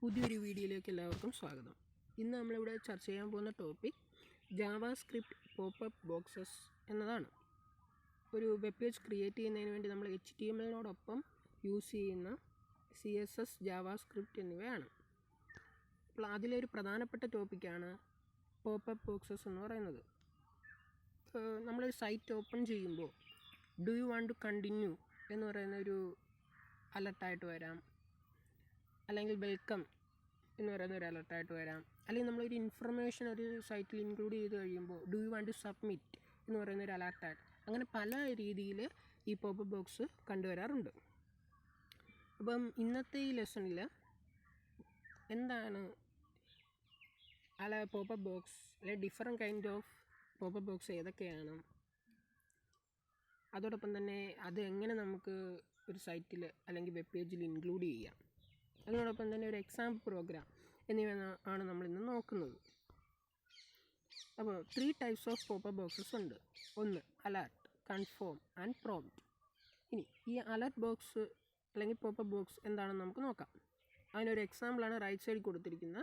പുതിയൊരു വീഡിയോയിലേക്ക് എല്ലാവർക്കും സ്വാഗതം. ഇന്ന് നമ്മളിവിടെ ചർച്ച ചെയ്യാൻ പോകുന്ന ടോപ്പിക് ജാവാസ്ക്രിപ്റ്റ് പോപ്പപ്പ് ബോക്സസ് എന്നതാണ്. ഒരു വെബ് പേജ് ക്രിയേറ്റ് ചെയ്യുന്നതിന് വേണ്ടി നമ്മൾ HTML-നോടൊപ്പം യൂസ് ചെയ്യുന്ന CSS, ജാവാസ്ക്രിപ്റ്റ് എന്നിവയാണ്. അപ്പോൾ അതിലൊരു പ്രധാനപ്പെട്ട ടോപ്പിക്കാണ് പോപ്പപ്പ് ബോക്സസ് എന്ന് പറയുന്നത്. നമ്മളൊരു സൈറ്റ് ഓപ്പൺ ചെയ്യുമ്പോൾ do you want to continue എന്ന് പറയുന്ന ഒരു അലർട്ടായിട്ട് വരാം, അല്ലെങ്കിൽ വെൽക്കം എന്ന് പറയുന്ന ഒരു അലർട്ടായിട്ട് വരാം, അല്ലെങ്കിൽ നമ്മളൊരു ഇൻഫർമേഷൻ ഒരു സൈറ്റിൽ ഇൻക്ലൂഡ് ചെയ്ത് കഴിയുമ്പോൾ do you want to submit എന്ന് പറയുന്ന ഒരു അലർട്ടായിട്ട്, അങ്ങനെ പല രീതിയിൽ ഈ പോപ്പപ്പ് ബോക്സ് കണ്ടുവരാറുണ്ട്. അപ്പം ഇന്നത്തെ ഈ ലെസണിൽ എന്താണ് പോപ്പപ്പ് ബോക്സ്, അല്ലെങ്കിൽ different kind of popup box ഏതൊക്കെയാണ്, അതോടൊപ്പം തന്നെ അത് എങ്ങനെ നമുക്ക് ഒരു സൈറ്റിൽ അല്ലെങ്കിൽ വെബ് പേജിൽ ഇൻക്ലൂഡ് ചെയ്യാം, അതിനോടൊപ്പം തന്നെ ഒരു എക്സാമ്പിൾ പ്രോഗ്രാം എന്നിവ ആണ് നമ്മളിന്ന് നോക്കുന്നത്. അപ്പോൾ 3 ടൈപ്സ് ഓഫ് പോപ്പപ്പ് ബോക്സസ് ഉണ്ട്. ഒന്ന് അലർട്ട്, കൺഫേം ആൻഡ് പ്രോംപ്റ്റ്. ഇനി ഈ അലർട്ട് ബോക്സ് അല്ലെങ്കിൽ പോപ്പപ്പ് ബോക്സ് എന്താണെന്ന് നമുക്ക് നോക്കാം. അതിനൊരു എക്സാമ്പിളാണ് റൈറ്റ് സൈഡിൽ കൊടുത്തിരിക്കുന്ന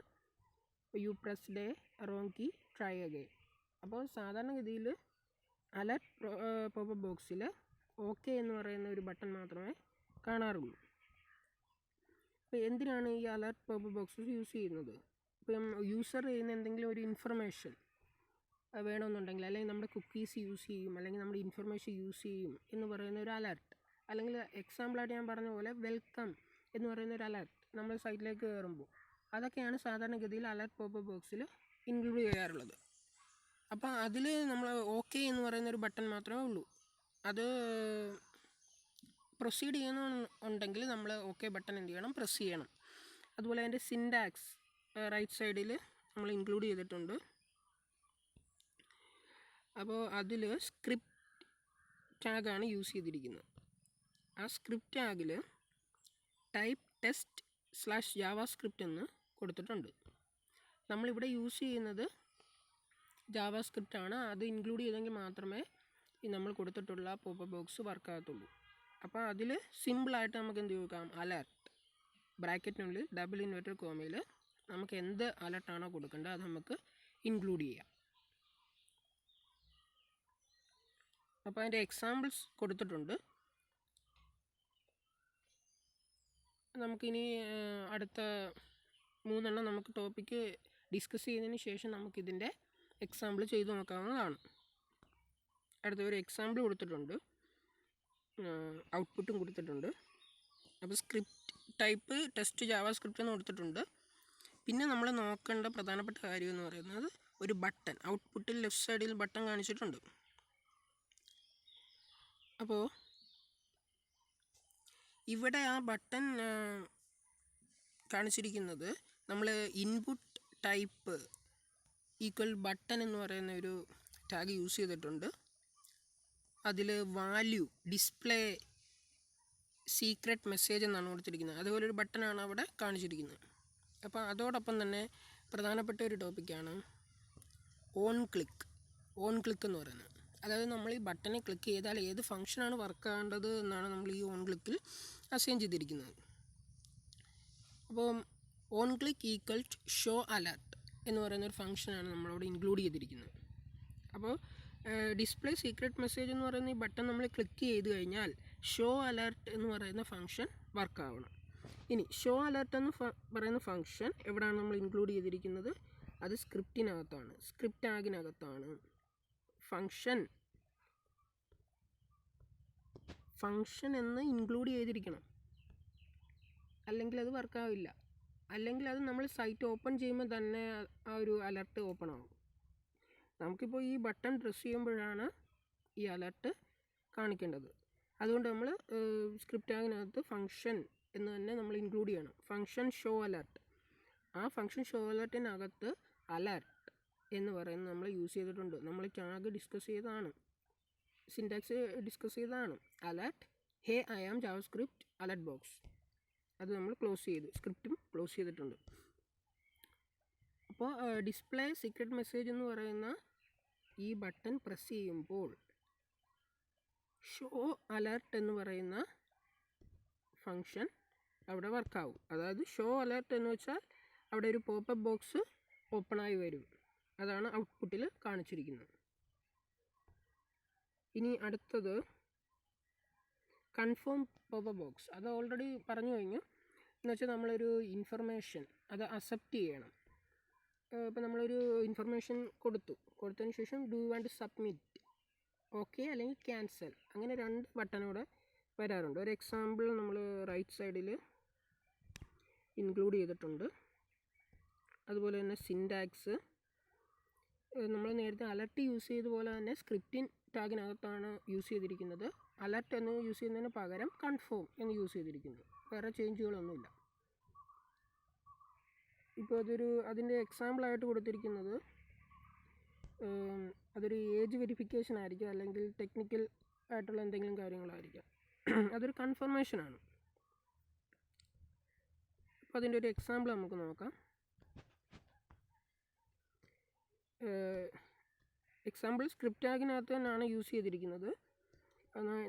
you press the wrong key try again. അപ്പോൾ സാധാരണഗതിയിൽ അലർട്ട് പോപ്പപ്പ് ബോക്സിൽ ഓക്കെ എന്ന് പറയുന്ന ഒരു ബട്ടൺ മാത്രമേ കാണാറുള്ളൂ. അപ്പോൾ എന്തിനാണ് ഈ അലർട്ട് പോപ്പപ്പ് ബോക്സസ് യൂസ് ചെയ്യുന്നത്? ഇപ്പം യൂസർ ചെയ്യുന്ന എന്തെങ്കിലും ഒരു ഇൻഫർമേഷൻ വേണമെന്നുണ്ടെങ്കിൽ, അല്ലെങ്കിൽ നമ്മുടെ കുക്കീസ് യൂസ് ചെയ്യും, അല്ലെങ്കിൽ നമ്മുടെ ഇൻഫർമേഷൻ യൂസ് ചെയ്യും എന്ന് പറയുന്ന ഒരു അലർട്ട്, അല്ലെങ്കിൽ എക്സാമ്പിളായിട്ട് ഞാൻ പറഞ്ഞ പോലെ വെൽക്കം എന്ന് പറയുന്ന ഒരു അലർട്ട് നമ്മൾ സൈറ്റിലേക്ക് കയറുമ്പോൾ, അതൊക്കെയാണ് സാധാരണഗതിയിൽ അലർട്ട് പോപ്പപ്പ് ബോക്സിൽ ഇൻക്ലൂഡ് ചെയ്യാറുള്ളത്. അപ്പോൾ അതിൽ നമ്മൾ ഓക്കെ എന്ന് പറയുന്നൊരു ബട്ടൺ മാത്രമേ ഉള്ളൂ. അത് പ്രൊസീഡ് ചെയ്യണമെന്നുണ്ടെങ്കിൽ നമ്മൾ ഓക്കെ ബട്ടൺ എന്ത് ചെയ്യണം, പ്രസ് ചെയ്യണം. അതുപോലെ അതിൻ്റെ സിൻടാക്സ് റൈറ്റ് സൈഡിൽ നമ്മൾ ഇൻക്ലൂഡ് ചെയ്തിട്ടുണ്ട്. അപ്പോൾ അതിൽ സ്ക്രിപ്റ്റ് ടാഗാണ് യൂസ് ചെയ്തിരിക്കുന്നത്. ആ സ്ക്രിപ്റ്റ് ടാഗിൽ ടൈപ്പ് test/javascript എന്ന് കൊടുത്തിട്ടുണ്ട്. നമ്മളിവിടെ യൂസ് ചെയ്യുന്നത് ജാവാസ്ക്രിപ്റ്റ് ആണ്. അത് ഇൻക്ലൂഡ് ചെയ്തെങ്കിൽ മാത്രമേ ഈ നമ്മൾ കൊടുത്തിട്ടുള്ള പോപ്പപ്പ് ബോക്സ് വർക്കാകത്തുള്ളൂ. അപ്പോൾ അതിൽ സിമ്പിളായിട്ട് നമുക്ക് എന്ത് കൊടുക്കാം, അലർട്ട് ബ്രാക്കറ്റിനുള്ളിൽ ഡബിൾ ഇൻവെർട്ടഡ് കോമയിൽ നമുക്ക് എന്ത് അലർട്ടാണോ കൊടുക്കേണ്ടത് അത് നമുക്ക് ഇൻക്ലൂഡ് ചെയ്യാം. അപ്പോൾ അതിൻ്റെ എക്സാമ്പിൾസ് കൊടുത്തിട്ടുണ്ട്. നമുക്കിനി അടുത്ത 3 എണ്ണം നമുക്ക് ടോപ്പിക്ക് ഡിസ്കസ് ചെയ്തതിന് ശേഷം നമുക്കിതിൻ്റെ എക്സാമ്പിൾ ചെയ്തു നോക്കാവുന്നതാണ്. അടുത്ത ഒരു എക്സാമ്പിൾ കൊടുത്തിട്ടുണ്ട്, ഔട്ട്പുട്ടും കൊടുത്തിട്ടുണ്ട്. അപ്പോൾ സ്ക്രിപ്റ്റ് ടൈപ്പ് ടെസ്റ്റ് ജാവാസ്ക്രിപ്റ്റ് എന്ന് കൊടുത്തിട്ടുണ്ട്. പിന്നെ നമ്മൾ നോക്കേണ്ട പ്രധാനപ്പെട്ട കാര്യം എന്ന് പറയുന്നത് ഒരു ബട്ടൺ, ഔട്ട്പുട്ടിൽ ലെഫ്റ്റ് സൈഡിൽ ബട്ടൺ കാണിച്ചിട്ടുണ്ട്. അപ്പോൾ ഇവിടെ ആ ബട്ടൺ കാണിച്ചിരിക്കുന്നത് നമ്മൾ ഇൻപുട്ട് ടൈപ്പ് ഈക്വൽ ബട്ടൺ എന്ന് പറയുന്ന ഒരു ടാഗ് യൂസ് ചെയ്തിട്ടുണ്ട്. അതിൽ വാല്യൂ ഡിസ്പ്ലേ സീക്രട്ട് മെസ്സേജ് എന്നാണ് കൊടുത്തിരിക്കുന്നത്. അതുപോലെ ഒരു ബട്ടണാണ് അവിടെ കാണിച്ചിരിക്കുന്നത്. അപ്പോൾ അതോടൊപ്പം തന്നെ പ്രധാനപ്പെട്ട ഒരു ടോപ്പിക്കാണ് ഓൺ ക്ലിക്ക് എന്ന് പറയുന്നത്. അതായത് നമ്മൾ ഈ ബട്ടനെ ക്ലിക്ക് ചെയ്താൽ ഏത് ഫംഗ്ഷനാണ് വർക്ക് ആകേണ്ടത് എന്നാണ് നമ്മൾ ഈ ഓൺ ക്ലിക്കിൽ അസൈൻ ചെയ്തിരിക്കുന്നത്. അപ്പോൾ on click equal to show alert എന്ന് പറയുന്ന ഒരു ഫംഗ്ഷനാണ് നമ്മളവിടെ ഇൻക്ലൂഡ് ചെയ്തിരിക്കുന്നത്. അപ്പോൾ ഡിസ്പ്ലേ സീക്രട്ട് മെസ്സേജ് എന്ന് പറയുന്ന ഈ ബട്ടൺ നമ്മൾ ക്ലിക്ക് ചെയ്ത് കഴിഞ്ഞാൽ ഷോ അലർട്ട് എന്ന് പറയുന്ന ഫംഗ്ഷൻ വർക്കാവണം. ഇനി ഷോ അലർട്ട് എന്ന് പറയുന്ന ഫംഗ്ഷൻ എവിടെയാണ് നമ്മൾ ഇൻക്ലൂഡ് ചെയ്തിരിക്കുന്നത്? അത് സ്ക്രിപ്റ്റിനകത്താണ്, സ്ക്രിപ്റ്റ് ടാഗിനകത്താണ്. ഫംഗ്ഷൻ എന്ന് ഇൻക്ലൂഡ് ചെയ്തിരിക്കണം, അല്ലെങ്കിൽ അത് വർക്കാവില്ല. അല്ലെങ്കിൽ അത് നമ്മൾ സൈറ്റ് ഓപ്പൺ ചെയ്യുമ്പോൾ തന്നെ ആ ഒരു അലർട്ട് ഓപ്പൺ ആകും. നമുക്കിപ്പോൾ ഈ ബട്ടൺ പ്രസ് ചെയ്യുമ്പോഴാണ് ഈ അലർട്ട് കാണിക്കേണ്ടത്. അതുകൊണ്ട് നമ്മൾ സ്ക്രിപ്റ്റ് ടാഗിനകത്ത് ഫംഗ്ഷൻ എന്ന് തന്നെ നമ്മൾ ഇൻക്ലൂഡ് ചെയ്യണം. ഫംഗ്ഷൻ ഷോ അലർട്ട്, ആ ഫംഗ്ഷൻ ഷോ അലർട്ടിനകത്ത് അലർട്ട് എന്ന് പറയുന്നത് നമ്മൾ യൂസ് ചെയ്തിട്ടുണ്ട്. നമ്മൾ ടാഗ് ഡിസ്കസ് ചെയ്തതാണ്, സിൻടാക്സ് ഡിസ്കസ് ചെയ്തതാണ്. Alert hey I am JavaScript alert box, അത് നമ്മൾ ക്ലോസ് ചെയ്തു, സ്ക്രിപ്റ്റും ക്ലോസ് ചെയ്തിട്ടുണ്ട്. അപ്പോൾ ഡിസ്പ്ലേ സീക്രട്ട് മെസ്സേജ് എന്ന് പറയുന്ന ഈ ബട്ടൺ പ്രസ് ചെയ്യുമ്പോൾ ഷോ അലർട്ട് എന്ന് പറയുന്ന ഫംഗ്ഷൻ അവിടെ വർക്കാവും. അതായത് ഷോ അലേർട്ട് എന്ന് വെച്ചാൽ അവിടെ ഒരു പോപ്പപ്പ് ബോക്സ് ഓപ്പണായി വരും. അതാണ് ഔട്ട്പുട്ടിൽ കാണിച്ചിരിക്കുന്നത്. ഇനി അടുത്തത് കൺഫേം പോപ്പപ്പ് ബോക്സ്. അത് ഓൾറെഡി പറഞ്ഞു കഴിഞ്ഞു. എന്ന് വെച്ചാൽ നമ്മളൊരു ഇൻഫർമേഷൻ അത് അക്സെപ്റ്റ് ചെയ്യണം. ഇപ്പോൾ നമ്മളൊരു ഇൻഫർമേഷൻ കൊടുത്തതിന് ശേഷം do you want to submit, okay അല്ലെങ്കിൽ ക്യാൻസൽ, അങ്ങനെ 2 ബട്ടനോടെ വരാറുണ്ട്. ഒരു എക്സാമ്പിൾ നമ്മൾ റൈറ്റ് സൈഡിൽ ഇൻക്ലൂഡ് ചെയ്തിട്ടുണ്ട്. അതുപോലെ തന്നെ സിൻടാക്സ് നമ്മൾ നേരത്തെ അലർട്ട് യൂസ് ചെയ്ത പോലെ തന്നെ സ്ക്രിപ്റ്റിൻ ടാഗിനകത്താണ് യൂസ് ചെയ്തിരിക്കുന്നത്. അലർട്ട് എന്ന് യൂസ് ചെയ്യുന്നതിന് പകരം കൺഫേം എന്ന് യൂസ് ചെയ്തിരിക്കുന്നത്. വേറെ ചേഞ്ചുകളൊന്നുമില്ല. ഇപ്പോൾ അതിൻ്റെ എക്സാമ്പിളായിട്ട് കൊടുത്തിരിക്കുന്നത് അതൊരു ഏജ് വെരിഫിക്കേഷൻ ആയിരിക്കും, അല്ലെങ്കിൽ ടെക്നിക്കൽ ആയിട്ടുള്ള എന്തെങ്കിലും കാര്യങ്ങളായിരിക്കാം. അതൊരു കൺഫർമേഷനാണ്. അപ്പോൾ അതിൻ്റെ ഒരു എക്സാമ്പിൾ നമുക്ക് നോക്കാം. എക്സാമ്പിൾ സ്ക്രിപ്റ്റ് ടാഗിനകത്ത് തന്നെയാണ് യൂസ് ചെയ്തിരിക്കുന്നത്.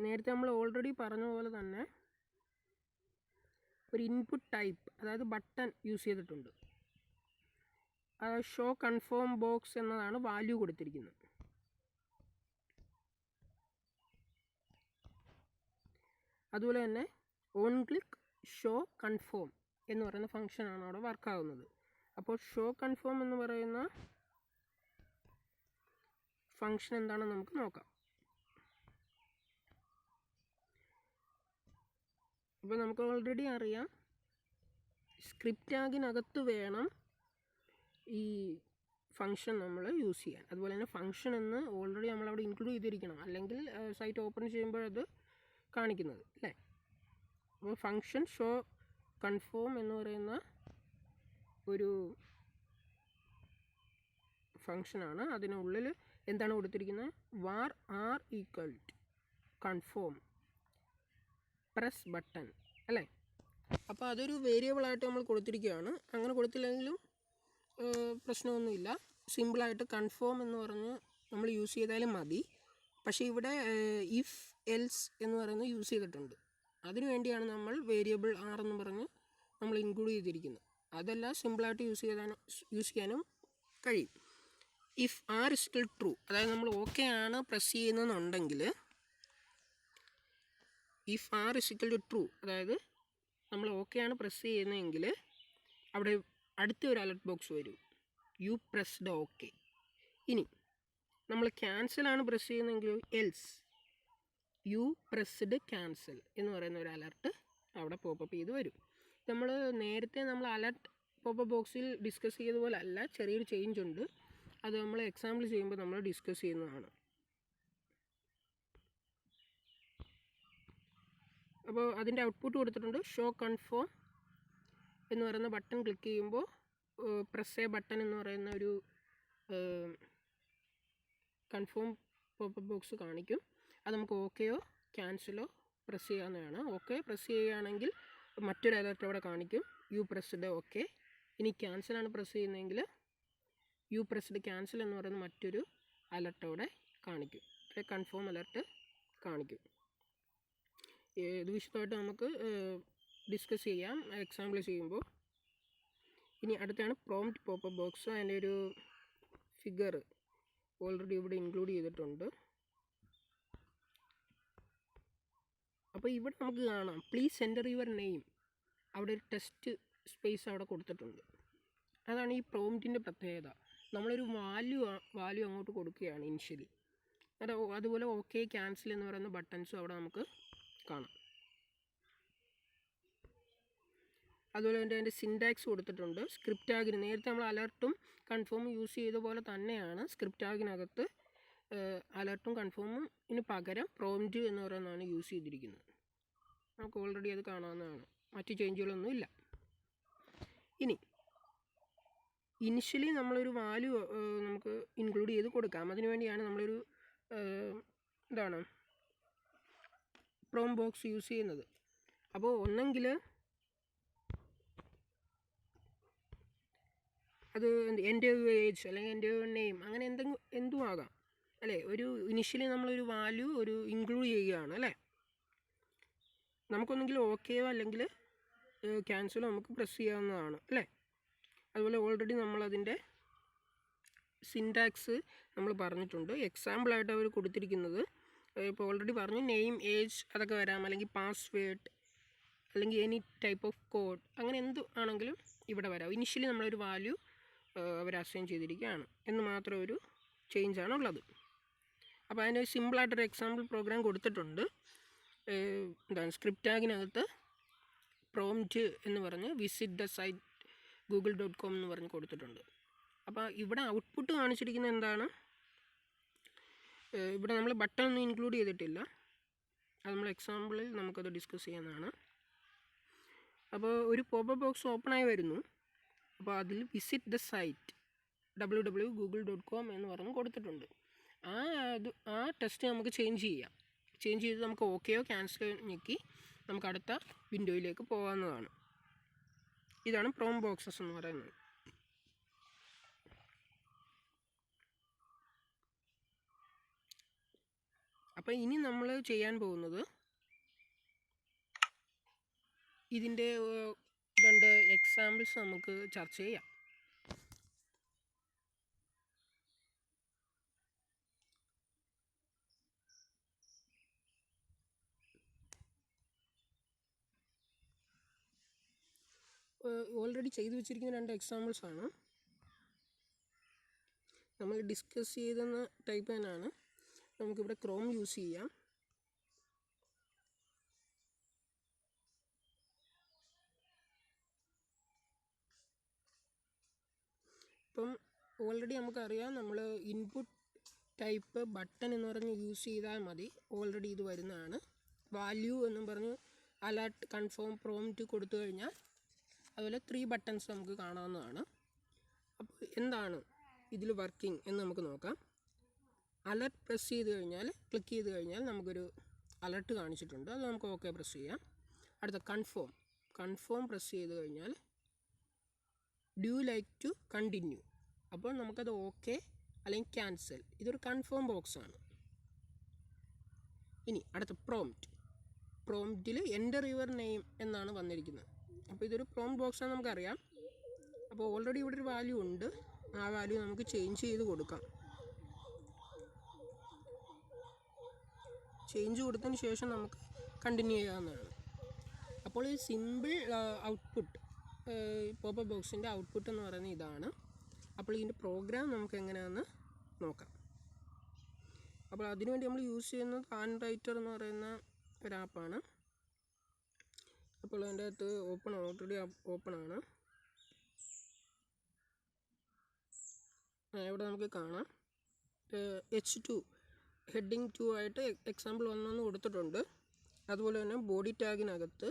നേരത്തെ നമ്മൾ ഓൾറെഡി പറഞ്ഞ പോലെ തന്നെ ഒരു ഇൻപുട്ട് ടൈപ്പ്, അതായത് ബട്ടൺ യൂസ് ചെയ്തിട്ടുണ്ട്. ഷോ കൺഫേം ബോക്സ് എന്നതാണ് വാല്യൂ കൊടുത്തിരിക്കുന്നത്. അതുപോലെ തന്നെ ഓൺ ക്ലിക്ക് ഷോ കൺഫേം എന്ന് പറയുന്ന ഫംഗ്ഷനാണ് അവിടെ വർക്കാവുന്നത്. അപ്പോൾ ഷോ കൺഫേം എന്ന് പറയുന്ന ഫംഗ്ഷൻ എന്താണെന്ന് നമുക്ക് നോക്കാം. അപ്പോൾ നമുക്ക് ഓൾറെഡി അറിയാം സ്ക്രിപ്റ്റ് ടാഗിനകത്ത് വേണം ഈ ഫംഗ്ഷൻ നമ്മൾ യൂസ് ചെയ്യാൻ. അതുപോലെ തന്നെ ഫംഗ്ഷൻ എന്ന് ഓൾറെഡി നമ്മളവിടെ ഇൻക്ലൂഡ് ചെയ്തിരിക്കണം, അല്ലെങ്കിൽ സൈറ്റ് ഓപ്പൺ ചെയ്യുമ്പോഴത് കാണിക്കുന്നത് അല്ലേ. അപ്പോൾ ഫംഗ്ഷൻ ഷോ കൺഫേം എന്ന് പറയുന്ന ഒരു ഫംഗ്ഷനാണ്. അതിനുള്ളിൽ എന്താണ് കൊടുത്തിരിക്കുന്നത്? var r equal to confirm press button അല്ലേ. അപ്പോൾ അതൊരു വേരിയബിളായിട്ട് നമ്മൾ കൊടുത്തിരിക്കുകയാണ്. അങ്ങനെ കൊടുത്തില്ലെങ്കിലും പ്രശ്നമൊന്നുമില്ല. സിമ്പിളായിട്ട് കൺഫേം എന്ന് പറഞ്ഞ് നമ്മൾ യൂസ് ചെയ്താലും മതി. പക്ഷേ ഇവിടെ ഇഫ് എൽസ് എന്ന് പറയുന്നത് യൂസ് ചെയ്തിട്ടുണ്ട്. അതിനു വേണ്ടിയാണ് നമ്മൾ വേരിയബിൾ ആർ എന്ന് പറഞ്ഞ് നമ്മൾ ഇൻക്ലൂഡ് ചെയ്തിരിക്കുന്നത്. അതെല്ലാം സിമ്പിളായിട്ട് യൂസ് ചെയ്യാനും കഴിയും. ഇഫ് ആർ ഇസ്റ്റിൽ ട്രൂ, അതായത് നമ്മൾ ഓക്കെ ആണ് പ്രസ് ചെയ്യുന്നതെന്നുണ്ടെങ്കിൽ, ഇഫ് ആർ ഇസ്റ്റിൽ ടു ട്രൂ, അതായത് നമ്മൾ ഓക്കെ ആണ് പ്രസ് ചെയ്യുന്നതെങ്കിൽ അവിടെ അടുത്തൊരു അലർട്ട് ബോക്സ് വരും, യു പ്രസ്ഡ് ഓക്കെ. ഇനി നമ്മൾ ക്യാൻസലാണ് പ്രസ് ചെയ്യുന്നതെങ്കിൽ എൽസ് യു പ്രസ്ഡ് ക്യാൻസൽ എന്ന് പറയുന്ന ഒരു അലർട്ട് അവിടെ പോപ്പപ്പ് ചെയ്ത് വരും. നമ്മൾ നേരത്തെ അലർട്ട് പോപ്പപ്പ് ബോക്സിൽ ഡിസ്കസ് ചെയ്തതുപോലെ അല്ല, ചെറിയൊരു ചേഞ്ച് ഉണ്ട്. അത് നമ്മൾ എക്സാമ്പിൾ ചെയ്യുമ്പോൾ നമ്മൾ ഡിസ്കസ് ചെയ്യുന്നതാണ്. അപ്പോൾ അതിൻ്റെ ഔട്ട്പുട്ട് കൊടുത്തിട്ടുണ്ട്. ഷോ കൺഫേം എന്ന് പറയുന്ന ബട്ടൺ ക്ലിക്ക് ചെയ്യുമ്പോൾ പ്രസ് എ ബട്ടൺ എന്ന് പറയുന്ന ഒരു കൺഫേം പോപ്പപ്പ് ബോക്സ് കാണിക്കും. അത് നമുക്ക് ഓക്കെയോ ക്യാൻസലോ പ്രസ് ചെയ്യാവുന്നതാണ്. ഓക്കെ പ്രസ് ചെയ്യുകയാണെങ്കിൽ മറ്റൊരു അലർട്ട് അവിടെ കാണിക്കും, യു പ്രസ്ഡ് ഓക്കെ. ഇനി ക്യാൻസലാണ് പ്രസ് ചെയ്യുന്നതെങ്കിൽ യു പ്രസ്ഡ് ക്യാൻസൽ എന്ന് പറയുന്ന മറ്റൊരു അലർട്ട് അവിടെ കാണിക്കും, കൺഫേം അലർട്ട് കാണിക്കും. ഇത് വിശദമായിട്ട് നമുക്ക് ഡിസ്കസ് ചെയ്യാം എക്സാമ്പിൾ ചെയ്യുമ്പോൾ. ഇനി അടുത്താണ് പ്രോംപ്റ്റ് പോപ്പപ്പ് ബോക്സ്. അതിൻ്റെ ഒരു ഫിഗർ ഓൾറെഡി ഇവിടെ ഇൻക്ലൂഡ് ചെയ്തിട്ടുണ്ട്. അപ്പോൾ ഇവിടെ നമുക്ക് കാണാം പ്ലീസ് എൻ്റർ യുവർ നെയിം. അവിടെ ഒരു ടെസ്റ്റ് സ്പേസ് അവിടെ കൊടുത്തിട്ടുണ്ട്. അതാണ് ഈ പ്രോംപ്റ്റിൻ്റെ പ്രത്യേകത. നമ്മളൊരു വാല്യൂ അങ്ങോട്ട് കൊടുക്കുകയാണ് ഇനിഷ്യലി. അതുപോലെ ഓക്കെ ക്യാൻസൽ എന്ന് പറയുന്ന ബട്ടൺസും അവിടെ നമുക്ക് കാണാം. അതുപോലെ തന്നെ അതിൻ്റെ സിൻടാക്സ് കൊടുത്തിട്ടുണ്ട്. സ്ക്രിപ്റ്റ് ടാഗിന് നേരത്തെ നമ്മൾ അലർട്ടും കൺഫേമും യൂസ് ചെയ്ത പോലെ തന്നെയാണ് സ്ക്രിപ്റ്റ് ടാഗിനകത്ത് അലർട്ടും കൺഫേമും ഇതിന് പകരം പ്രോംപ്റ്റ് എന്ന് പറയുന്നതാണ് യൂസ് ചെയ്തിരിക്കുന്നത്. നമുക്ക് ഓൾറെഡി അത് കാണാവുന്നതാണ്, മറ്റ് ചേഞ്ചുകളൊന്നും ഇല്ല. ഇനി ഇനിഷ്യലി നമ്മളൊരു വാല്യൂ നമുക്ക് ഇൻക്ലൂഡ് ചെയ്ത് കൊടുക്കാം. അതിനു വേണ്ടിയാണ് നമ്മളൊരു പ്രോം ബോക്സ് യൂസ് ചെയ്യുന്നത്. അപ്പോൾ ഒന്നെങ്കിൽ അത് എൻ്റെ ഏജ് അല്ലെങ്കിൽ എൻ്റെ നെയിം അങ്ങനെ എന്തും ആകാം അല്ലേ. ഒരു ഇനിഷ്യലി നമ്മളൊരു വാല്യൂ ഇൻക്ലൂഡ് ചെയ്യുകയാണ് അല്ലേ. നമുക്കൊന്നെങ്കിൽ ഓക്കെയോ അല്ലെങ്കിൽ ക്യാൻസലും നമുക്ക് പ്രസ് ചെയ്യാവുന്നതാണ് അല്ലേ. അതുപോലെ ഓൾറെഡി നമ്മളതിൻ്റെ സിൻടാക്സ് നമ്മൾ പറഞ്ഞിട്ടുണ്ട്. എക്സാമ്പിളായിട്ട് അവർ കൊടുത്തിരിക്കുന്നത് ഇപ്പോൾ ഓൾറെഡി പറഞ്ഞു, നെയിം, ഏജ് അതൊക്കെ വരാം, അല്ലെങ്കിൽ പാസ്വേഡ്, അല്ലെങ്കിൽ എനി ടൈപ്പ് ഓഫ് കോഡ്, അങ്ങനെ എന്ത് ആണെങ്കിലും ഇവിടെ വരാം. ഇനിഷ്യലി നമ്മളൊരു വാല്യൂ അവർ അസൈൻ ചെയ്തിരിക്കുകയാണ് എന്ന് മാത്രം ഒരു ചേഞ്ചാണ് ഉള്ളത്. അപ്പോൾ അതിന് സിമ്പിളായിട്ടൊരു എക്സാമ്പിൾ പ്രോഗ്രാം കൊടുത്തിട്ടുണ്ട്. എന്താണ്, സ്ക്രിപ്റ്റ് ടാഗിനകത്ത് പ്രോംപ്റ്റ് എന്ന് പറഞ്ഞ് വിസിറ്റ് ദ സൈറ്റ് google.com എന്ന് പറഞ്ഞ് കൊടുത്തിട്ടുണ്ട്. അപ്പോൾ ഇവിടെ ഔട്ട്പുട്ട് കാണിച്ചിരിക്കുന്നത് എന്താണ്, ഇവിടെ നമ്മൾ ബട്ടൺ ഒന്നും ഇൻക്ലൂഡ് ചെയ്തിട്ടില്ല. അത് നമ്മൾ എക്സാമ്പിളിൽ നമുക്കത് ഡിസ്കസ് ചെയ്യുന്നതാണ്. അപ്പോൾ ഒരു പോപ്പപ്പ് ബോക്സ് ഓപ്പണായി വരുന്നു. അപ്പോൾ അതിൽ വിസിറ്റ് ദ സൈറ്റ് www.google.com എന്ന് പറഞ്ഞ് കൊടുത്തിട്ടുണ്ട്. ആ ടെക്സ്റ്റ് നമുക്ക് ചേഞ്ച് ചെയ്യാം. ചേഞ്ച് ചെയ്ത് നമുക്ക് ഓക്കെയോ ക്യാൻസലോ ഞെക്കി നമുക്ക് അടുത്ത വിൻഡോയിലേക്ക് പോകാവുന്നതാണ്. ഇതാണ് പ്രോം ബോക്സസ് എന്ന് പറയുന്നത്. അപ്പോൾ ഇനി നമ്മൾ ചെയ്യാൻ പോകുന്നത് ഇതിൻ്റെ 2 എക്സാമ്പിൾസ് നമുക്ക് ചർച്ച ചെയ്യാം. ഓൾറെഡി ചെയ്തു വെച്ചിരിക്കുന്ന 2 എക്സാമ്പിൾസാണ്. നമ്മൾ ഡിസ്കസ് ചെയ്തെന്ന ടൈപ്പ് തന്നെയാണ്. നമുക്കിവിടെ ക്രോം യൂസ് ചെയ്യാം. ഇപ്പം ഓൾറെഡി നമുക്കറിയാം, നമ്മൾ ഇൻപുട്ട് ടൈപ്പ് ബട്ടൺ എന്ന് പറഞ്ഞ് യൂസ് ചെയ്താൽ മതി. ഓൾറെഡി ഇത് വരുന്നതാണ്. വാല്യൂ എന്നും പറഞ്ഞ് അലർട്ട്, കൺഫേം, പ്രോംപ്റ്റ് കൊടുത്തു കഴിഞ്ഞാൽ അതുപോലെ 3 ബട്ടൺസ് നമുക്ക് കാണാവുന്നതാണ്. അപ്പോൾ എന്താണ് ഇതിൽ വർക്കിംഗ് എന്ന് നമുക്ക് നോക്കാം. അലർട്ട് പ്രസ് ചെയ്ത് കഴിഞ്ഞാൽ, ക്ലിക്ക് ചെയ്ത് കഴിഞ്ഞാൽ നമുക്കൊരു അലർട്ട് കാണിച്ചിട്ടുണ്ട്. അത് നമുക്ക് ഓക്കെ പ്രസ് ചെയ്യാം. അടുത്ത കൺഫേം പ്രസ് ചെയ്ത് കഴിഞ്ഞാൽ do you like to continue, അപ്പോൾ നമുക്കത് ഓക്കെ അല്ലെങ്കിൽ ക്യാൻസൽ. ഇതൊരു കൺഫേം ബോക്സാണ്. ഇനി അടുത്ത പ്രോംപ്റ്റിൽ എൻ്റർ യുവർ നെയിം എന്നാണ് വന്നിരിക്കുന്നത്. അപ്പോൾ ഇതൊരു പ്രോംപ്റ്റ് ബോക്സാണ് നമുക്കറിയാം. അപ്പോൾ ഓൾറെഡി ഇവിടെ ഒരു വാല്യൂ ഉണ്ട്. ആ വാല്യൂ നമുക്ക് ചേഞ്ച് ചെയ്ത് കൊടുക്കാം. ചേഞ്ച് കൊടുത്തതിന് ശേഷം നമുക്ക് കണ്ടിന്യൂ ചെയ്യാവുന്നതാണ്. അപ്പോൾ ഈ സിമ്പിൾ ഔട്ട്പുട്ട്, പോപ്പപ്പ് ബോക്സിൻ്റെ ഔട്ട്പുട്ട് എന്ന് പറയുന്നത് ഇതാണ്. അപ്പോൾ ഇതിൻ്റെ പ്രോഗ്രാം നമുക്ക് എങ്ങനെയാണെന്ന് നോക്കാം. അപ്പോൾ അതിനുവേണ്ടി നമ്മൾ യൂസ് ചെയ്യുന്നത് ഹാൻഡ് റൈറ്റർ എന്ന് പറയുന്ന ഒരു ആപ്പാണ്. അപ്പോൾ അതിൻ്റെ അകത്ത് ഓൾറെഡി ഓപ്പൺ ആണ്. ഇവിടെ നമുക്ക് കാണാം H2 ഹെഡിങ് 2 ആയിട്ട് എക്സാമ്പിൾ 1 കൊടുത്തിട്ടുണ്ട്. അതുപോലെ തന്നെ ബോഡി ടാഗിനകത്ത്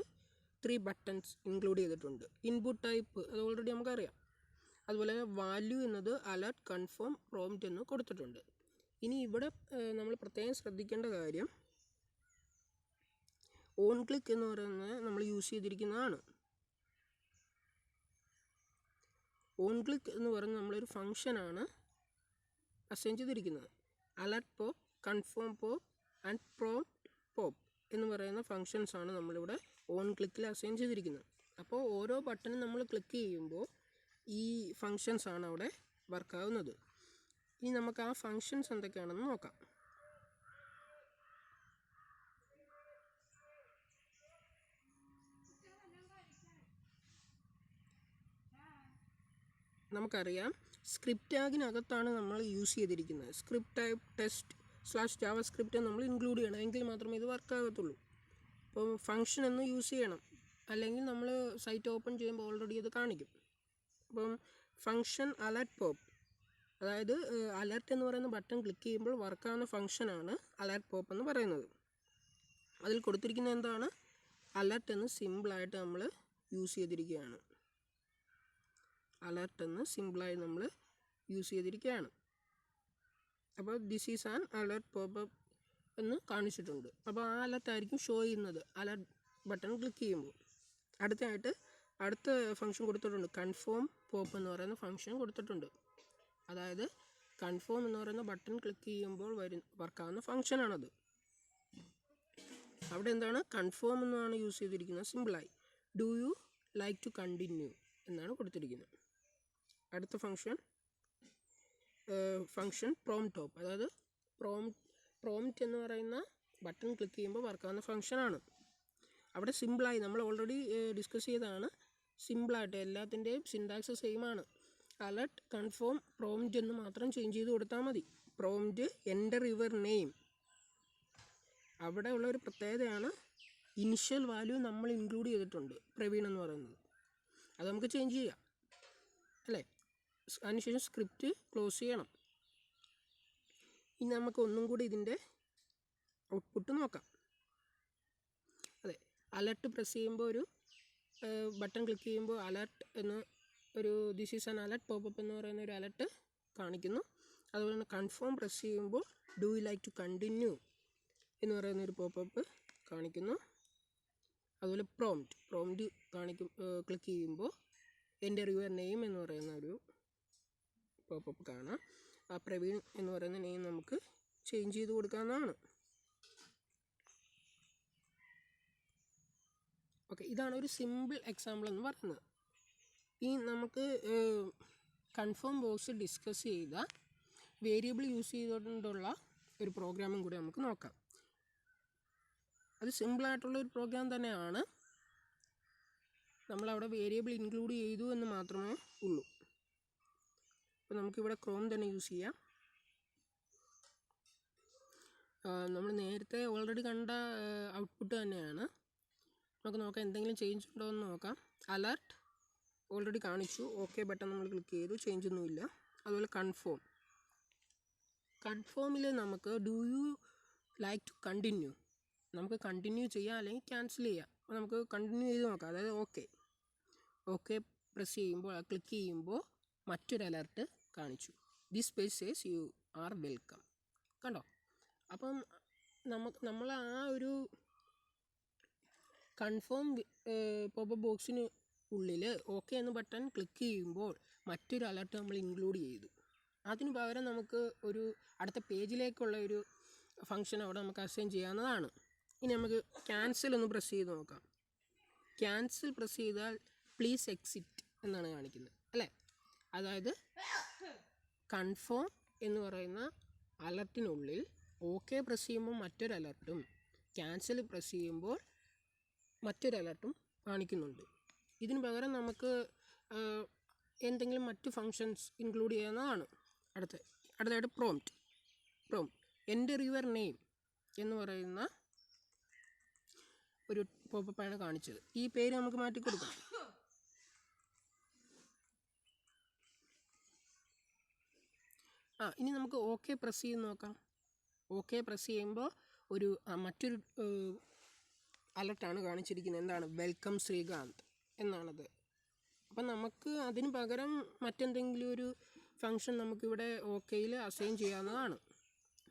3 ബട്ടൺസ് ഇൻക്ലൂഡ് ചെയ്തിട്ടുണ്ട്. ഇൻപുട്ട് ടൈപ്പ് അത് ഓൾറെഡി നമുക്കറിയാം. അതുപോലെ തന്നെ വാല്യൂ എന്നത് അലർട്ട്, കൺഫേം, പ്രോംപ്റ്റ് എന്ന് കൊടുത്തിട്ടുണ്ട്. ഇനി ഇവിടെ നമ്മൾ പ്രത്യേകം ശ്രദ്ധിക്കേണ്ട കാര്യം, ഓൺ ക്ലിക്ക് എന്ന് പറയുന്നത് നമ്മൾ യൂസ് ചെയ്തിരിക്കുന്നതാണ്. ഓൺ ക്ലിക്ക് എന്ന് പറയുന്നത് നമ്മളൊരു ഫങ്ഷനാണ് അസൈൻ ചെയ്തിരിക്കുന്നത്. Alert pop, confirm pop and prompt pop എന്ന് പറയുന്ന ഫങ്ഷൻസാണ് നമ്മളിവിടെ ഓൺ ക്ലിക്കിൽ അസൈൻ ചെയ്തിരിക്കുന്നത്. അപ്പോൾ ഓരോ ബട്ടണും നമ്മൾ ക്ലിക്ക് ചെയ്യുമ്പോൾ ഈ ഫങ്ഷൻസാണ് അവിടെ വർക്കാവുന്നത്. ഇനി നമുക്ക് ആ ഫങ്ഷൻസ് എന്തൊക്കെയാണെന്ന് നോക്കാം. നമുക്കറിയാം, സ്ക്രിപ്റ്റ് ടാഗിനകത്താണ് നമ്മൾ യൂസ് ചെയ്തിരിക്കുന്നത്. സ്ക്രിപ്റ്റ് ടൈപ്പ് ടെസ്റ്റ്/JavaScript നമ്മൾ ഇൻക്ലൂഡ് ചെയ്യണം, എങ്കിൽ മാത്രമേ ഇത് വർക്കാകത്തുള്ളൂ. അപ്പോൾ ഫങ്ഷൻ എന്ന് യൂസ് ചെയ്യണം, അല്ലെങ്കിൽ നമ്മൾ സൈറ്റ് ഓപ്പൺ ചെയ്യുമ്പോൾ ഓൾറെഡി ഇത് കാണിക്കും. അപ്പം ഫങ്ഷൻ അലർട്ട് പോപ്പ്, അതായത് അലർട്ട് എന്ന് പറയുന്ന ബട്ടൺ ക്ലിക്ക് ചെയ്യുമ്പോൾ വർക്കാവുന്ന ഫങ്ഷനാണ് അലർട്ട് പോപ്പ് എന്ന് പറയുന്നത്. അതിൽ കൊടുത്തിരിക്കുന്നത് എന്താണ്, അലർട്ട് എന്ന് സിമ്പിളായിട്ട് നമ്മൾ യൂസ് ചെയ്തിരിക്കുകയാണ്. അലർട്ട് എന്ന് സിമ്പിളായി നമ്മൾ യൂസ് ചെയ്തിരിക്കുകയാണ്. അപ്പോൾ this is an alert popup എന്ന് കാണിച്ചിട്ടുണ്ട്. അപ്പോൾ ആ അലർട്ട് ആയിരിക്കും ഷോ ചെയ്യുന്നത് അലർട്ട് ബട്ടൺ ക്ലിക്ക് ചെയ്യുമ്പോൾ. അടുത്ത ഫംഗ്ഷൻ കൊടുത്തിട്ടുണ്ട്, കൺഫേം പോപ്പ് എന്ന് പറയുന്ന ഫംഗ്ഷൻ കൊടുത്തിട്ടുണ്ട്. അതായത് കൺഫേം എന്ന് പറയുന്ന ബട്ടൺ ക്ലിക്ക് ചെയ്യുമ്പോൾ വർക്കാവുന്ന ഫംഗ്ഷനാണത്. അവിടെ എന്താണ്, കൺഫേം എന്നാണ് യൂസ് ചെയ്തിരിക്കുന്നത് സിമ്പിളായി. Do you like to continue എന്നാണ് കൊടുത്തിരിക്കുന്നത്. അടുത്ത ഫങ്ഷൻ പ്രോംപ്റ്റ് ടോപ്പ്, അതായത് പ്രോംപ്റ്റ് എന്ന് പറയുന്ന ബട്ടൺ ക്ലിക്ക് ചെയ്യുമ്പോൾ വർക്കാവുന്ന ഫങ്ഷനാണ്. അവിടെ സിമ്പിളായി നമ്മൾ ഓൾറെഡി ഡിസ്കസ് ചെയ്തതാണ്. സിമ്പിളായിട്ട് എല്ലാത്തിൻ്റെയും സിൻടാക്സ് സെയിം ആണ്. അലർട്ട്, കൺഫേം, പ്രോംപ്റ്റ് എന്ന് മാത്രം ചേഞ്ച് ചെയ്ത് കൊടുത്താൽ മതി. പ്രോംപ്റ്റ് എൻ്റർ യുവർ നെയിം, അവിടെ ഉള്ളൊരു പ്രത്യേകതയാണ് ഇനിഷ്യൽ വാല്യൂ നമ്മൾ ഇൻക്ലൂഡ് ചെയ്തിട്ടുണ്ട്, പ്രവീൺ എന്ന് പറയുന്നത്. അത് നമുക്ക് ചേഞ്ച് ചെയ്യാം അല്ലേ. അതിനുശേഷം സ്ക്രിപ്റ്റ് ക്ലോസ് ചെയ്യണം. ഇനി നമുക്ക് ഒന്നും കൂടി ഇതിൻ്റെ ഔട്ട്പുട്ട് നോക്കാം. അതെ, അലർട്ട് പ്രസ് ചെയ്യുമ്പോൾ ഒരു ബട്ടൺ ക്ലിക്ക് ചെയ്യുമ്പോൾ അലർട്ട് എന്ന് ഒരു this is an alert popup എന്ന് പറയുന്ന ഒരു അലർട്ട് കാണിക്കുന്നു. അതുപോലെ തന്നെ കൺഫേം പ്രസ് ചെയ്യുമ്പോൾ do you like to continue എന്ന് പറയുന്ന ഒരു പോപ്പപ്പ് കാണിക്കുന്നു. അതുപോലെ പ്രോംപ്റ്റ് ക്ലിക്ക് ചെയ്യുമ്പോൾ എൻ്റർ യുവർ നെയിം എന്ന് പറയുന്ന ഒരു പോപ്പപ്പ് കാണാം. ആ പ്രവീൺ എന്ന് പറയുന്ന നെയിം നമുക്ക് ചേഞ്ച് ചെയ്ത് കൊടുക്കാവുന്നതാണ്. ഓക്കെ, ഇതാണ് ഒരു സിമ്പിൾ എക്സാമ്പിൾ എന്ന് പറയുന്നത്. ഇനി നമുക്ക് കൺഫേം ബോക്സ് ഡിസ്കസ് ചെയ്ത വേരിയബിൾ യൂസ് ചെയ്തുകൊണ്ടുള്ള ഒരു പ്രോഗ്രാമും കൂടി നമുക്ക് നോക്കാം. അത് സിമ്പിളായിട്ടുള്ള ഒരു പ്രോഗ്രാം തന്നെയാണ്. നമ്മളവിടെ വേരിയബിൾ ഇൻക്ലൂഡ് ചെയ്തു എന്ന് മാത്രമേ ഉള്ളൂ. അപ്പോൾ നമുക്കിവിടെ ക്രോം തന്നെ യൂസ് ചെയ്യാം. നമ്മൾ നേരത്തെ ഓൾറെഡി കണ്ട ഔട്ട്പുട്ട് തന്നെയാണ്. നമുക്ക് നോക്കാം എന്തെങ്കിലും ചേഞ്ച് ഉണ്ടോ എന്ന് നോക്കാം. അലർട്ട് ഓൾറെഡി കാണിച്ചു, ഓക്കെ ബട്ടൺ നമ്മൾ ക്ലിക്ക് ചെയ്തു, ചേഞ്ച് ഒന്നുമില്ല. അതുപോലെ കൺഫേമിൽ നമുക്ക് do you like to continue, നമുക്ക് കണ്ടിന്യൂ ചെയ്യാം അല്ലെങ്കിൽ ക്യാൻസൽ ചെയ്യാം. അപ്പോൾ നമുക്ക് കണ്ടിന്യൂ ചെയ്ത് നോക്കാം. അതായത് ഓക്കെ പ്രസ് ചെയ്യുമ്പോൾ ക്ലിക്ക് ചെയ്യുമ്പോൾ മറ്റൊരു അലർട്ട് കാണിച്ചു, this page says you are welcome. കണ്ടോ? അപ്പം നമ്മൾ ആ ഒരു കൺഫേം പോപ്പപ്പ് ബോക്സിന് ഉള്ളിൽ ഓക്കെ എന്ന ബട്ടൺ ക്ലിക്ക് ചെയ്യുമ്പോൾ മറ്റൊരു അലർട്ട് നമ്മൾ ഇൻക്ലൂഡ് ചെയ്തു. അതിന് പകരം നമുക്ക് ഒരു അടുത്ത പേജിലേക്കുള്ള ഒരു ഫങ്ഷൻ അവിടെ നമുക്ക് അസൈൻ ചെയ്യാവുന്നതാണ്. ഇനി നമുക്ക് ക്യാൻസൽ ഒന്ന് പ്രസ് ചെയ്ത് നോക്കാം. ക്യാൻസൽ പ്രസ് ചെയ്താൽ പ്ലീസ് എക്സിറ്റ് എന്നാണ് കാണിക്കുന്നത് അല്ലേ. അതായത് കൺഫേം എന്ന് പറയുന്ന അലർട്ടിനുള്ളിൽ ഓക്കെ പ്രസ് ചെയ്യുമ്പോൾ മറ്റൊരു അലർട്ടും ക്യാൻസൽ പ്രസ് ചെയ്യുമ്പോൾ മറ്റൊരു അലർട്ടും കാണിക്കുന്നുണ്ട്. ഇതിന് പകരം നമുക്ക് എന്തെങ്കിലും മറ്റ് ഫങ്ഷൻസ് ഇൻക്ലൂഡ് ചെയ്യാവുന്നതാണ്. അടുത്തായിട്ട് പ്രോംപ്റ്റ് എൻ്റർ യുവർ നെയിം എന്ന് പറയുന്ന ഒരു പോപ്പപ്പാണ് കാണിച്ചത്. ഈ പേര് നമുക്ക് മാറ്റി കൊടുക്കാം. ഇനി നമുക്ക് ഓക്കെ പ്രസ് ചെയ്ത് നോക്കാം. ഓക്കെ പ്രസ് ചെയ്യുമ്പോൾ മറ്റൊരു അലർട്ടാണ് കാണിച്ചിരിക്കുന്നത്. എന്താണ്? വെൽക്കം ശ്രീകാന്ത് എന്നാണത്. അപ്പം നമുക്ക് അതിന് പകരം മറ്റെന്തെങ്കിലും ഒരു ഫങ്ഷൻ നമുക്കിവിടെ ഓക്കെയിൽ അസൈൻ ചെയ്യാവുന്നതാണ്.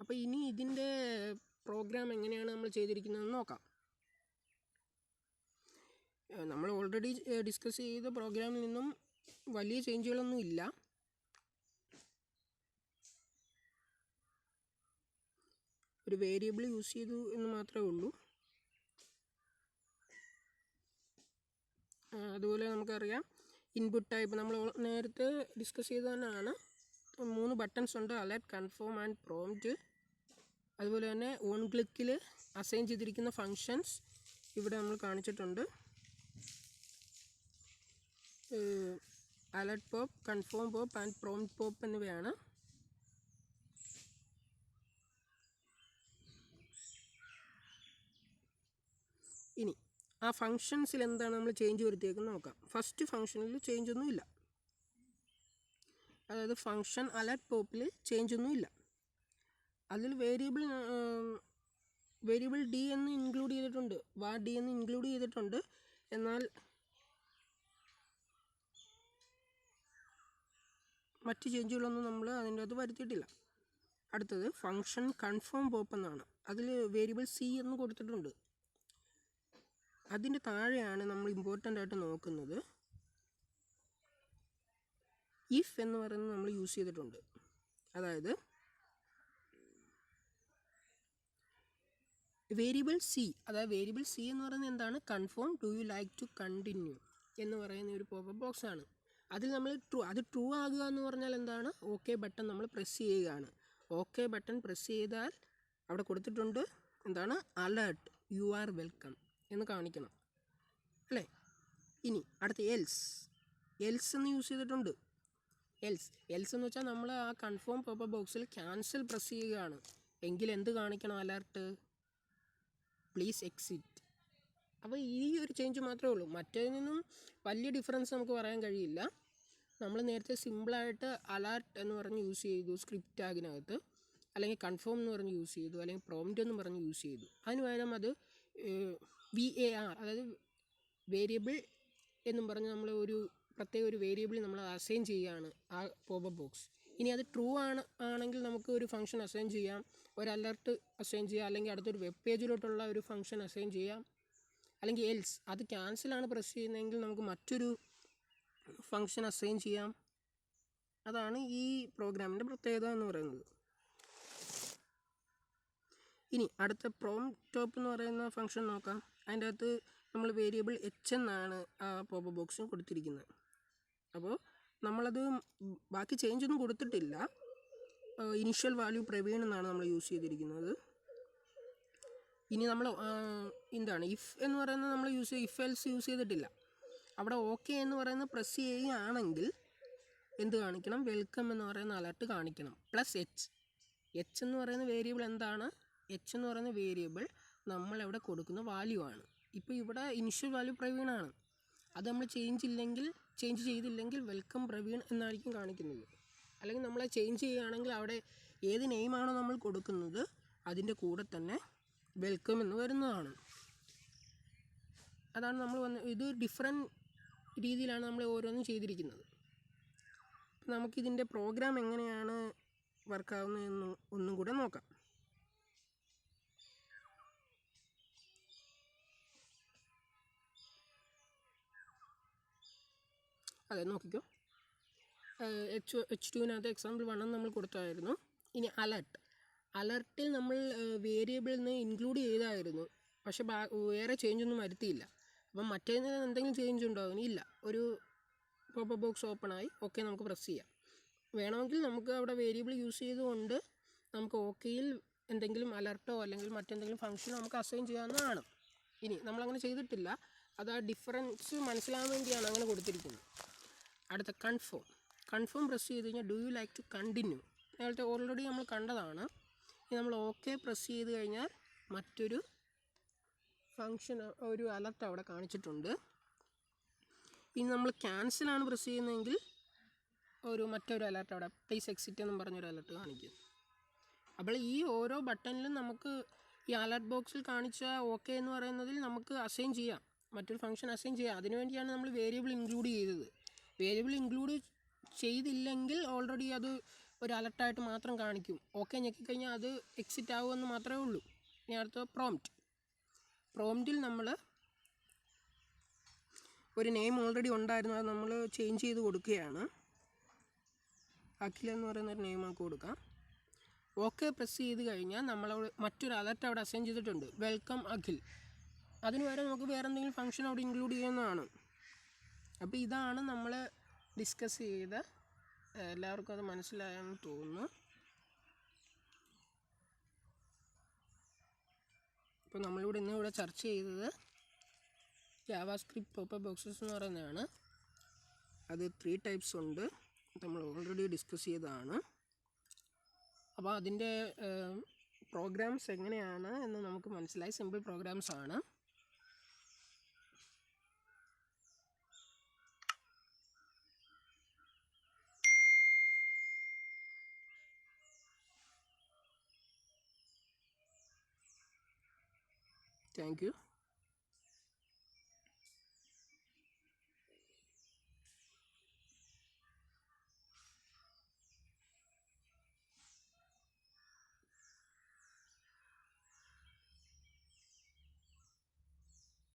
അപ്പോൾ ഇനി ഇതിൻ്റെ പ്രോഗ്രാം എങ്ങനെയാണ് നമ്മൾ ചെയ്തിരിക്കുന്നതെന്ന് നോക്കാം. നമ്മൾ ഓൾറെഡി ഡിസ്കസ് ചെയ്ത പ്രോഗ്രാമിൽ നിന്നും വലിയ ചേഞ്ചുകളൊന്നും ഇല്ല. ഒരു വേരിയബിൾ യൂസ് ചെയ്തു എന്ന് മാത്രമേ ഉള്ളൂ. അതുപോലെ നമുക്കറിയാം ഇൻപുട്ട് ടൈപ്പ് നമ്മൾ നേരത്തെ ഡിസ്കസ് ചെയ്ത് തന്നെയാണ്. 3 ബട്ടൺസ് ഉണ്ട്, അലർട്ട്, കൺഫേം ആൻഡ് പ്രോംപ്റ്റ്. അതുപോലെ തന്നെ ഓൺ ക്ലിക്കിൽ അസൈൻ ചെയ്തിരിക്കുന്ന ഫങ്ഷൻസ് ഇവിടെ നമ്മൾ കാണിച്ചിട്ടുണ്ട്. Alert pop, confirm pop and prompt pop എന്നിവയാണ്. ഇനി ആ ഫങ്ഷൻസിൽ എന്താണ് നമ്മൾ ചേഞ്ച് വരുത്തിയേക്കുന്നത് നോക്കാം. ഫസ്റ്റ് ഫങ്ഷനിൽ ചേഞ്ച് ഒന്നുമില്ല. അതായത് ഫങ്ഷൻ അലർട്ട് പോപ്പിൽ ചേഞ്ച് ഒന്നുമില്ല. അതിൽ വേരിയബിൾ ഡി എന്ന് ഇൻക്ലൂഡ് ചെയ്തിട്ടുണ്ട്, ഡി എന്ന് ഇൻക്ലൂഡ് ചെയ്തിട്ടുണ്ട്. എന്നാൽ മറ്റ് ചേഞ്ചുകളൊന്നും നമ്മൾ അതിൻ്റെ അകത്ത് വരുത്തിയിട്ടില്ല. അടുത്തത് ഫങ്ഷൻ കൺഫേം പോപ്പ് എന്നാണ്. അതിൽ വേരിയബിൾ സി എന്ന് കൊടുത്തിട്ടുണ്ട്. അതിൻ്റെ താഴെയാണ് നമ്മൾ ഇമ്പോർട്ടൻ്റ് ആയിട്ട് നോക്കുന്നത്. ഇഫ് എന്ന് പറയുന്നത് നമ്മൾ യൂസ് ചെയ്തിട്ടുണ്ട്. അതായത് വേരിയബിൾ സി എന്ന് പറയുന്നത് എന്താണ്? Confirm do you like to continue. എന്ന് പറയുന്ന ഒരു പോപ്പപ്പ് ബോക്സ് ആണ്. അതിൽ നമ്മൾ ട്രൂ ആകുക എന്ന് പറഞ്ഞാൽ എന്താണ്? ഓക്കെ ബട്ടൺ നമ്മൾ പ്രസ് ചെയ്യുകയാണ്. ഓക്കെ ബട്ടൺ പ്രസ് ചെയ്താൽ അവിടെ കൊടുത്തിട്ടുണ്ട് എന്താണ്? അലേർട്ട് യു ആർ വെൽക്കം എന്ന് കാണിക്കണം അല്ലേ? ഇനി അടുത്ത എൽസ് എന്ന് യൂസ് ചെയ്തിട്ടുണ്ട്. എൽസ് എന്ന് വെച്ചാൽ നമ്മൾ ആ കൺഫേം പോപ്പപ്പ് ബോക്സിൽ ക്യാൻസൽ പ്രസ് ചെയ്യുകയാണ് എങ്കിൽ എന്ത് കാണിക്കണം? Alert please exit. അപ്പോൾ ഈ ഒരു ചേഞ്ച് മാത്രമേ ഉള്ളൂ. മറ്റേതിൽ നിന്നും വലിയ ഡിഫറൻസ് നമുക്ക് പറയാൻ കഴിയില്ല. നമ്മൾ നേരത്തെ സിമ്പിളായിട്ട് അലേർട്ട് എന്ന് പറഞ്ഞ് യൂസ് ചെയ്തു സ്ക്രിപ്റ്റ് ടാഗിനകത്ത്, അല്ലെങ്കിൽ കൺഫേം എന്ന് പറഞ്ഞ് യൂസ് ചെയ്തു, അല്ലെങ്കിൽ പ്രോംപ്റ്റ് എന്ന് പറഞ്ഞ് യൂസ് ചെയ്തു. അതിന് പകരം അത് VAR അതായത് വേരിയബിൾ എന്നും പറഞ്ഞ് നമ്മൾ ഒരു പ്രത്യേക ഒരു വേരിയബിൾ നമ്മൾ അസൈൻ ചെയ്യുകയാണ് ആ പോപ്പപ്പ് ബോക്സ്. ഇനി അത് ട്രൂ ആണെങ്കിൽ നമുക്ക് ഒരു ഫംഗ്ഷൻ അസൈൻ ചെയ്യാം, ഒരു അലർട്ട് അസൈൻ ചെയ്യാം, അല്ലെങ്കിൽ അടുത്തൊരു വെബ് പേജിലോട്ടുള്ള ഒരു ഫംഗ്ഷൻ അസൈൻ ചെയ്യാം. അല്ലെങ്കിൽ എൽസ് അത് ക്യാൻസലാണ് പ്രസ് ചെയ്യുന്നതെങ്കിൽ നമുക്ക് മറ്റൊരു ഫംഗ്ഷൻ അസൈൻ ചെയ്യാം. അതാണ് ഈ പ്രോഗ്രാമിൻ്റെ പ്രത്യേകത എന്ന് പറയുന്നത്. ഇനി അടുത്ത പ്രോംപ്റ്റ് എന്ന് പറയുന്ന ഫംഗ്ഷൻ നോക്കാം. അതിൻ്റെ അകത്ത് നമ്മൾ വേരിയബിൾ എന്നാണ് ആ പോപ്പപ്പ് ബോക്സിന് കൊടുത്തിരിക്കുന്നത്. അപ്പോൾ നമ്മളത് ബാക്കി ചേഞ്ച് ഒന്നും കൊടുത്തിട്ടില്ല. ഇനിഷ്യൽ വാല്യൂ പ്രവീൺ എന്നാണ് നമ്മൾ യൂസ് ചെയ്തിരിക്കുന്നത്. ഇനി നമ്മൾ എന്താണ് ഇഫ് എന്ന് പറയുന്നത് നമ്മൾ ഇഫ് എൽസ് യൂസ് ചെയ്തിട്ടില്ല. അവിടെ ഓക്കെ എന്ന് പറയുന്നത് പ്രസ് ചെയ്യുകയാണെങ്കിൽ എന്ത് കാണിക്കണം? വെൽക്കം എന്ന് പറയുന്ന അലർട്ട് കാണിക്കണം. പ്ലസ് എച്ച് എന്ന് പറയുന്ന വേരിയബിൾ എന്താണ്? എച്ച് എന്ന് പറയുന്ന വേരിയബിൾ നമ്മളെവിടെ കൊടുക്കുന്ന വാല്യൂ ആണ്. ഇപ്പോൾ ഇവിടെ ഇനിഷ്യൽ വാല്യൂ പ്രവീണാണ്. അത് നമ്മൾ ചേഞ്ച് ചെയ്തില്ലെങ്കിൽ വെൽക്കം പ്രവീൺ എന്നായിരിക്കും കാണിക്കുന്നത്. അല്ലെങ്കിൽ നമ്മൾ ചേഞ്ച് ചെയ്യുകയാണെങ്കിൽ അവിടെ ഏത് നെയിമാണോ നമ്മൾ കൊടുക്കുന്നത് അതിൻ്റെ കൂടെ തന്നെ വെൽക്കം എന്ന് വരുന്നതാണ്. അതാണ് നമ്മൾ ഇത് ഡിഫറെൻറ്റ് രീതിയിലാണ് നമ്മൾ ഓരോന്നും ചെയ്തിരിക്കുന്നത്. നമുക്കിതിൻ്റെ പ്രോഗ്രാം എങ്ങനെയാണ് വർക്കാവുന്നതെന്ന് ഒന്നും കൂടെ നോക്കാം. അതെ, നോക്കിക്കോ. H2-നകത്ത് എക്സാമ്പിൾ 1 നമ്മൾ കൊടുത്തായിരുന്നു. ഇനി അലർട്ടിൽ നമ്മൾ വേരിയബിളിൽ നിന്ന് ഇൻക്ലൂഡ് ചെയ്തായിരുന്നു, പക്ഷെ വേറെ ചേഞ്ചൊന്നും വരുത്തിയില്ല. അപ്പം മറ്റേതിന് എന്തെങ്കിലും ചേഞ്ച് ഉണ്ടാകും? ഇല്ല. ഒരു പോപ്പപ്പ് ബോക്സ് ഓപ്പണായി, ഓക്കെ നമുക്ക് പ്രസ് ചെയ്യാം. വേണമെങ്കിൽ നമുക്ക് അവിടെ വേരിയബിൾ യൂസ് ചെയ്തുകൊണ്ട് നമുക്ക് ഓക്കെയിൽ എന്തെങ്കിലും അലർട്ടോ അല്ലെങ്കിൽ മറ്റെന്തെങ്കിലും ഫംഗ്ഷനോ നമുക്ക് അസൈൻ ചെയ്യാവുന്നതാണ്. ഇനി നമ്മളങ്ങനെ ചെയ്തിട്ടില്ല. അത് ആ ഡിഫറൻസ് മനസ്സിലാകാൻ വേണ്ടിയാണ് അങ്ങനെ കൊടുത്തിരിക്കുന്നത്. അടുത്ത കൺഫേം പ്രസ് ചെയ്ത് കഴിഞ്ഞാൽ do you like to continue നേരത്തെ ഓൾറെഡി നമ്മൾ കണ്ടതാണ്. ഇനി നമ്മൾ ഓക്കെ പ്രസ് ചെയ്ത് കഴിഞ്ഞാൽ മറ്റൊരു ഫംഗ്ഷൻ ഒരു അലർട്ട് അവിടെ കാണിച്ചിട്ടുണ്ട്. ഇനി നമ്മൾ ക്യാൻസലാണ് പ്രസ് ചെയ്യുന്നതെങ്കിൽ മറ്റൊരു അലർട്ട് അവിടെ പ്ലീസ് എക്സിറ്റ് എന്നും പറഞ്ഞൊരു അലർട്ട് കാണിക്കും. അപ്പോൾ ഈ ഓരോ ബട്ടണിലും നമുക്ക് ഈ അലർട്ട് ബോക്സിൽ കാണിച്ച ഓക്കെ എന്ന് പറയുന്നതിൽ നമുക്ക് അസൈൻ ചെയ്യാം, മറ്റൊരു ഫംഗ്ഷൻ അസൈൻ ചെയ്യാം. അതിനുവേണ്ടിയാണ് നമ്മൾ വേരിയബിൾ ഇൻക്ലൂഡ് ചെയ്തത്. വേരിയബിൾ ഇൻക്ലൂഡ് ചെയ്തില്ലെങ്കിൽ ഓൾറെഡി അത് ഒരു അലർട്ടായിട്ട് മാത്രം കാണിക്കും. ഓക്കെ ഞെക്കിക്കഴിഞ്ഞാൽ അത് എക്സിറ്റ് ആകുമെന്ന് മാത്രമേ ഉള്ളൂ. ഇനി അടുത്ത പ്രോംപ്റ്റിൽ നമ്മൾ ഒരു നെയിം ഓൾറെഡി ഉണ്ടായിരുന്നു, അത് നമ്മൾ ചേഞ്ച് ചെയ്ത് കൊടുക്കുകയാണ്. അഖിൽ എന്ന് പറയുന്നൊരു നെയിം നമുക്ക് കൊടുക്കാം. ഓക്കെ പ്രസ് ചെയ്ത് കഴിഞ്ഞാൽ നമ്മളവിടെ മറ്റൊരു അലർട്ട് അവിടെ അസൈൻ ചെയ്തിട്ടുണ്ട്, വെൽക്കം അഖിൽ. അതിന് വരെ നമുക്ക് വേറെ എന്തെങ്കിലും ഫംഗ്ഷൻ അവിടെ ഇൻക്ലൂഡ് ചെയ്യുന്നതാണ്. അപ്പോൾ ഇതാണ് നമ്മൾ ഡിസ്കസ് ചെയ്ത, എല്ലാവർക്കും അത് മനസ്സിലായെന്ന് തോന്നുന്നു. ഇപ്പോൾ നമ്മളിവിടെ ഇന്നിവിടെ ചർച്ച ചെയ്തത് ജാവാസ്ക്രിപ്റ്റ് പോപ്പപ്പ് ബോക്സസ് എന്ന് പറയുന്നതാണ്. അത് 3 ടൈപ്സ് ഉണ്ട്, നമ്മൾ ഓൾറെഡി ഡിസ്കസ് ചെയ്തതാണ്. അപ്പോൾ അതിൻ്റെ പ്രോഗ്രാംസ് എങ്ങനെയാണ് എന്ന് നമുക്ക് മനസ്സിലായി. സിമ്പിൾ പ്രോഗ്രാംസ് ആണ്. Thank you.